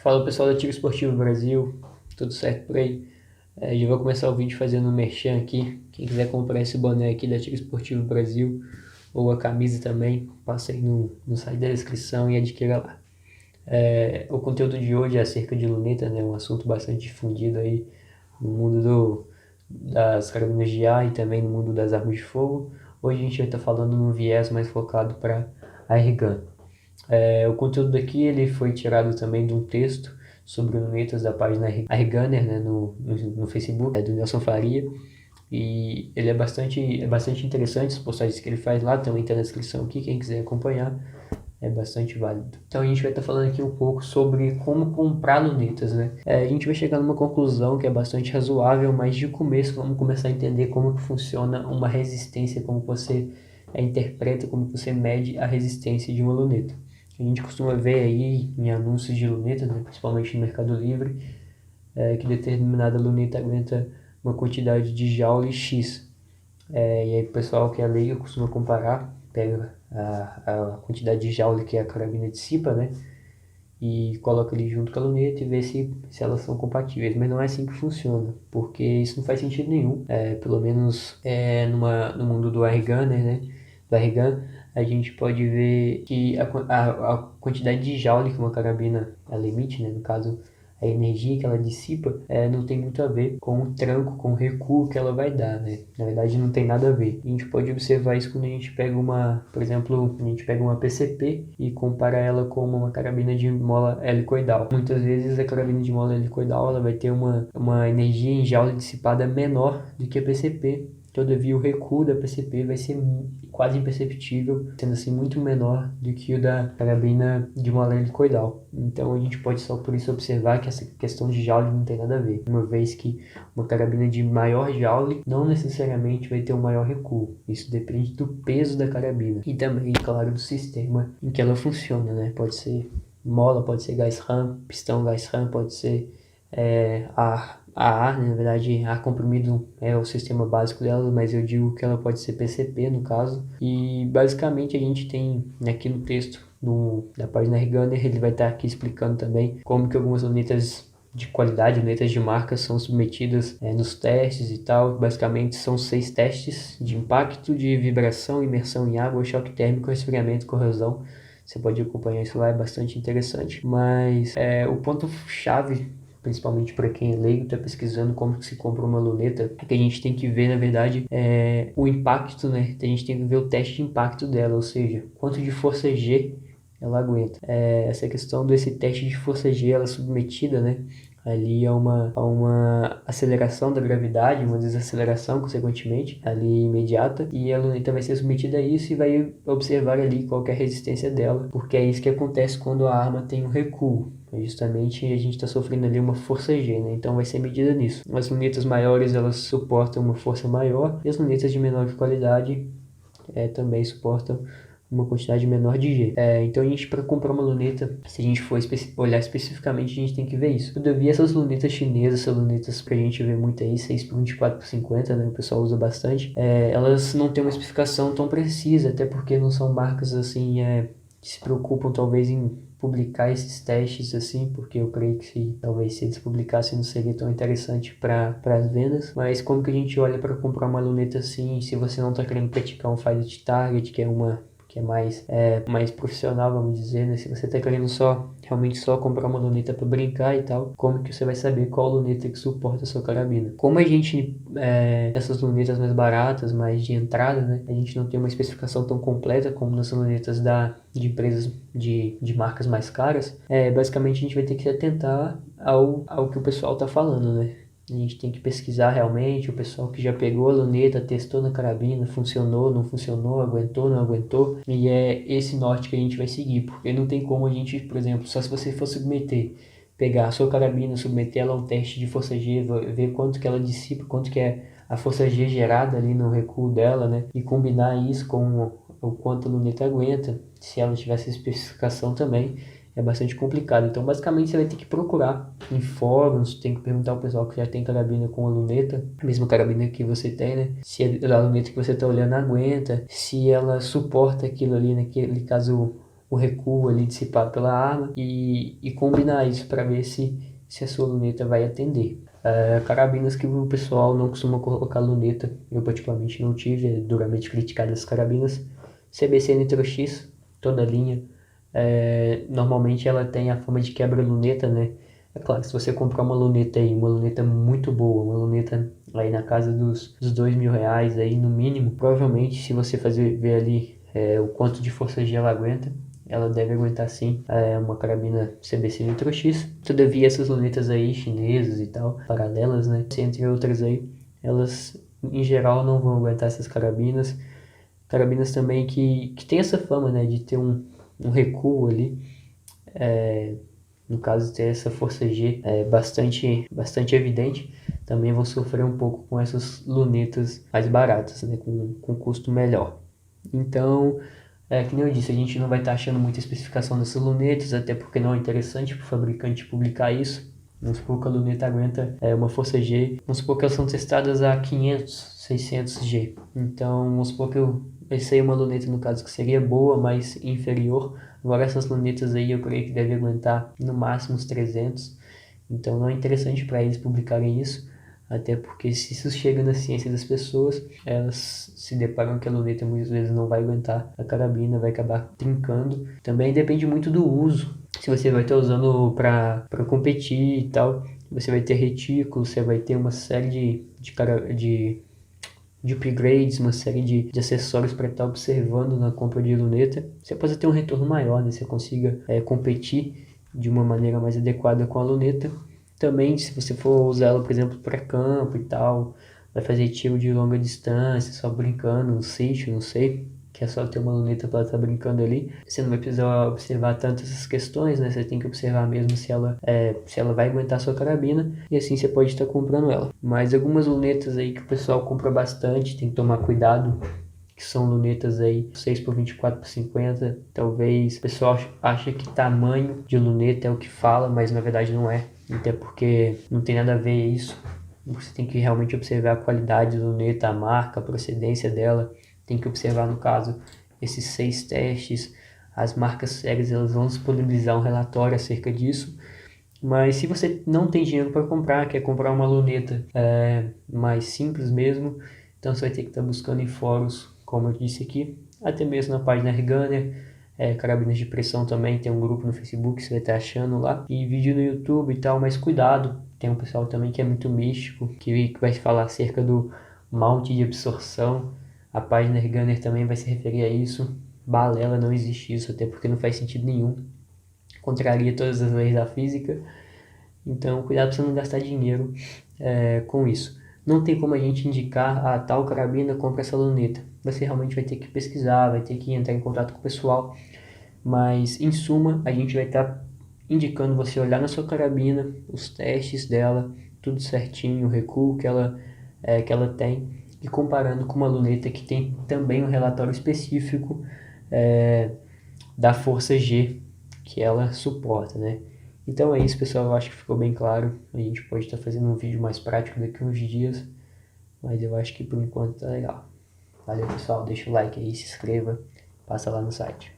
Fala pessoal da Tiro Esportivo Brasil, tudo certo por aí? Já vou começar o vídeo fazendo um merchan aqui. Quem quiser comprar esse boné aqui da Tiro Esportivo Brasil, ou a camisa também, passa aí no site da descrição e adquira lá. O conteúdo de hoje é acerca de luneta, né? Um assunto bastante difundido aí no mundo das carabinas de ar e também no mundo das armas de fogo. Hoje a gente vai estar falando num viés mais focado para airgun. O conteúdo daqui ele foi tirado também de um texto sobre lunetas da página Airgunner, né, no Facebook, do Nelson Faria. E ele é bastante interessante, as postagens que ele faz lá, também está na descrição aqui, quem quiser acompanhar, é bastante válido. Então a gente vai estar falando aqui um pouco sobre como comprar lunetas, né? A gente vai chegar numa conclusão que é bastante razoável, mas de começo vamos começar a entender como que funciona uma resistência, como você interpreta, como você mede a resistência de uma luneta. A gente costuma ver aí em anúncios de lunetas, né, principalmente no Mercado Livre, que determinada luneta aguenta uma quantidade de joule X. E aí o pessoal que é leigo costuma comparar, pega a quantidade de joule que a carabina dissipa, né? E coloca ali junto com a luneta e vê se elas são compatíveis. Mas não é assim que funciona, porque isso não faz sentido nenhum. Pelo menos no mundo do airgunner, né? Do airgun, a gente pode ver que a quantidade de joule que uma carabina ela emite, né? No caso, a energia que ela dissipa não tem muito a ver com o tranco, com o recuo que ela vai dar, né? Na verdade, não tem nada a ver. A gente pode observar isso quando a gente pega por exemplo, a gente pega uma PCP e compara ela com uma carabina de mola helicoidal. Muitas vezes a carabina de mola helicoidal ela vai ter uma energia em joule dissipada menor do que a PCP. Todavia, o recuo da PCP vai ser quase imperceptível, sendo assim muito menor do que o da carabina de mola helicoidal. Então, a gente pode só por isso observar que essa questão de joule não tem nada a ver, uma vez que uma carabina de maior joule não necessariamente vai ter um maior recuo. Isso depende do peso da carabina e também, claro, do sistema em que ela funciona, né? Pode ser mola, pode ser gás RAM, pistão gás RAM, pode ser ar, né? Na verdade, ar comprimido é o sistema básico dela, mas eu digo que ela pode ser PCP no caso. E basicamente a gente tem aqui no texto da página Airgunner, ele vai estar aqui explicando também como que algumas lunetas de qualidade, lunetas de marca são submetidas nos testes e tal. Basicamente são 6 testes de impacto, de vibração, imersão em água, choque térmico, resfriamento, corrosão. Você pode acompanhar isso lá, é bastante interessante. Mas o ponto-chave, principalmente para quem é leigo, está pesquisando como que se compra uma luneta, é que a gente tem que ver, na verdade, o impacto, né? A gente tem que ver o teste de impacto dela, ou seja, quanto de força G ela aguenta. Essa questão desse teste de força G, ela é submetida, né? Ali a uma aceleração da gravidade, uma desaceleração, consequentemente, ali imediata, e a luneta vai ser submetida a isso e vai observar ali qual que é a resistência dela, porque é isso que acontece quando a arma tem um recuo. Justamente a gente está sofrendo ali uma força G, né? Então vai ser medida nisso. As lunetas maiores elas suportam uma força maior e as lunetas de menor qualidade também suportam uma quantidade menor de G. Então a gente, para comprar uma luneta, se a gente for olhar especificamente, a gente tem que ver isso. Todavia, essas lunetas chinesas, essas lunetas que a gente vê muito aí, 6 por 24 por 50, né, o pessoal usa bastante, elas não têm uma especificação tão precisa, até porque não são marcas assim que se preocupam talvez em publicar esses testes assim, porque eu creio que talvez se eles publicassem não seria tão interessante para as vendas. Mas como que a gente olha para comprar uma luneta assim, se você não está querendo praticar um fight target, que é mais profissional, vamos dizer, né? Se você está querendo realmente só comprar uma luneta para brincar e tal, como que você vai saber qual luneta que suporta a sua carabina? Como a gente, essas lunetas mais baratas, mais de entrada, né? A gente não tem uma especificação tão completa como nas lunetas de empresas de marcas mais caras. Basicamente a gente vai ter que se atentar ao que o pessoal está falando, né? A gente tem que pesquisar realmente o pessoal que já pegou a luneta, testou na carabina, funcionou, não funcionou, aguentou, não aguentou. E é esse norte que a gente vai seguir, porque não tem como a gente, por exemplo, só se você for pegar a sua carabina, submeter ela a um teste de força G, ver quanto que ela dissipa, quanto que é a força G gerada ali no recuo dela, né? E combinar isso com o quanto a luneta aguenta, se ela tivesse especificação também é bastante complicado. Então, basicamente, você vai ter que procurar em fóruns, tem que perguntar ao pessoal que já tem carabina com a luneta, a mesma carabina que você tem, né? Se a luneta que você está olhando aguenta, se ela suporta aquilo ali, naquele caso, o recuo ali dissipado pela arma e combinar isso para ver se a sua luneta vai atender. Carabinas que o pessoal não costuma colocar luneta, eu particularmente não tive, é duramente criticado as carabinas. CBC Nitro X, toda linha, normalmente ela tem a forma de quebra-luneta, né? É claro, se você comprar uma luneta aí, uma luneta muito boa, uma luneta aí na casa dos R$ 2.000 aí no mínimo, provavelmente se você ver ali o quanto de força G ela aguenta, ela deve aguentar sim uma carabina CBC Nitro X. Todavia essas lunetas aí chinesas e tal, paralelas, né, entre outras aí, elas em geral não vão aguentar essas carabinas. Carabinas também que tem essa fama, né, de ter um recuo ali, no caso ter essa força G bastante evidente, também vão sofrer um pouco com essas lunetas mais baratas, né, com custo melhor. Então, que nem eu disse, a gente não vai estar achando muita especificação dessas lunetas, até porque não é interessante para o fabricante publicar isso. Vamos supor que a luneta aguenta uma força G, vamos supor que elas são testadas a 500, 600 G. Então, vamos supor que essa aí é uma luneta, no caso, que seria boa, mas inferior. Agora essas lunetas aí eu creio que devem aguentar no máximo uns 300. Então não é interessante para eles publicarem isso, até porque se isso chega na ciência das pessoas, elas se deparam que a luneta muitas vezes não vai aguentar a carabina, vai acabar trincando. Também depende muito do uso. Se você vai estar usando para competir e tal, você vai ter retículo, você vai ter uma série de upgrades, uma série de acessórios para estar observando na compra de luneta. Você pode ter um retorno maior, né? Você consiga competir de uma maneira mais adequada com a luneta. Também, se você for usar ela, por exemplo, para campo e tal, vai fazer tiro de longa distância, só brincando no sítio, não sei, que é só ter uma luneta para estar brincando ali. Você não vai precisar observar tanto essas questões, né? Você tem que observar mesmo se ela vai aguentar a sua carabina, e assim você pode estar comprando ela. Mas algumas lunetas aí que o pessoal compra bastante, tem que tomar cuidado, que são lunetas aí 6 por 24 por 50. Talvez o pessoal acha que tamanho de luneta é o que fala, mas na verdade não é. Até porque não tem nada a ver isso. Você tem que realmente observar a qualidade da luneta, a marca, a procedência dela. Tem que observar, no caso, esses 6 testes. As marcas sérias, elas vão disponibilizar um relatório acerca disso. Mas se você não tem dinheiro para comprar, quer comprar uma luneta mais simples mesmo, então você vai ter que estar buscando em fóruns, como eu disse aqui, até mesmo na página Erganer, carabinas de pressão também, tem um grupo no Facebook, você vai estar achando lá, e vídeo no YouTube e tal, mas cuidado, tem um pessoal também que é muito místico, que vai falar acerca do mount de absorção, a página Erganer também vai se referir a isso, balela, não existe isso, até porque não faz sentido nenhum, contraria todas as leis da física. Então, cuidado para você não gastar dinheiro com isso. Não tem como a gente indicar a tal carabina, compra essa luneta. Você realmente vai ter que pesquisar, vai ter que entrar em contato com o pessoal. Mas, em suma, a gente vai estar indicando você olhar na sua carabina, os testes dela, tudo certinho, o recuo que ela tem, e comparando com uma luneta que tem também um relatório específico da força G que ela suporta, né? Então é isso, pessoal, eu acho que ficou bem claro. A gente pode estar fazendo um vídeo mais prático daqui a uns dias, mas eu acho que por enquanto tá legal. Valeu, pessoal, deixa o like aí, se inscreva, passa lá no site.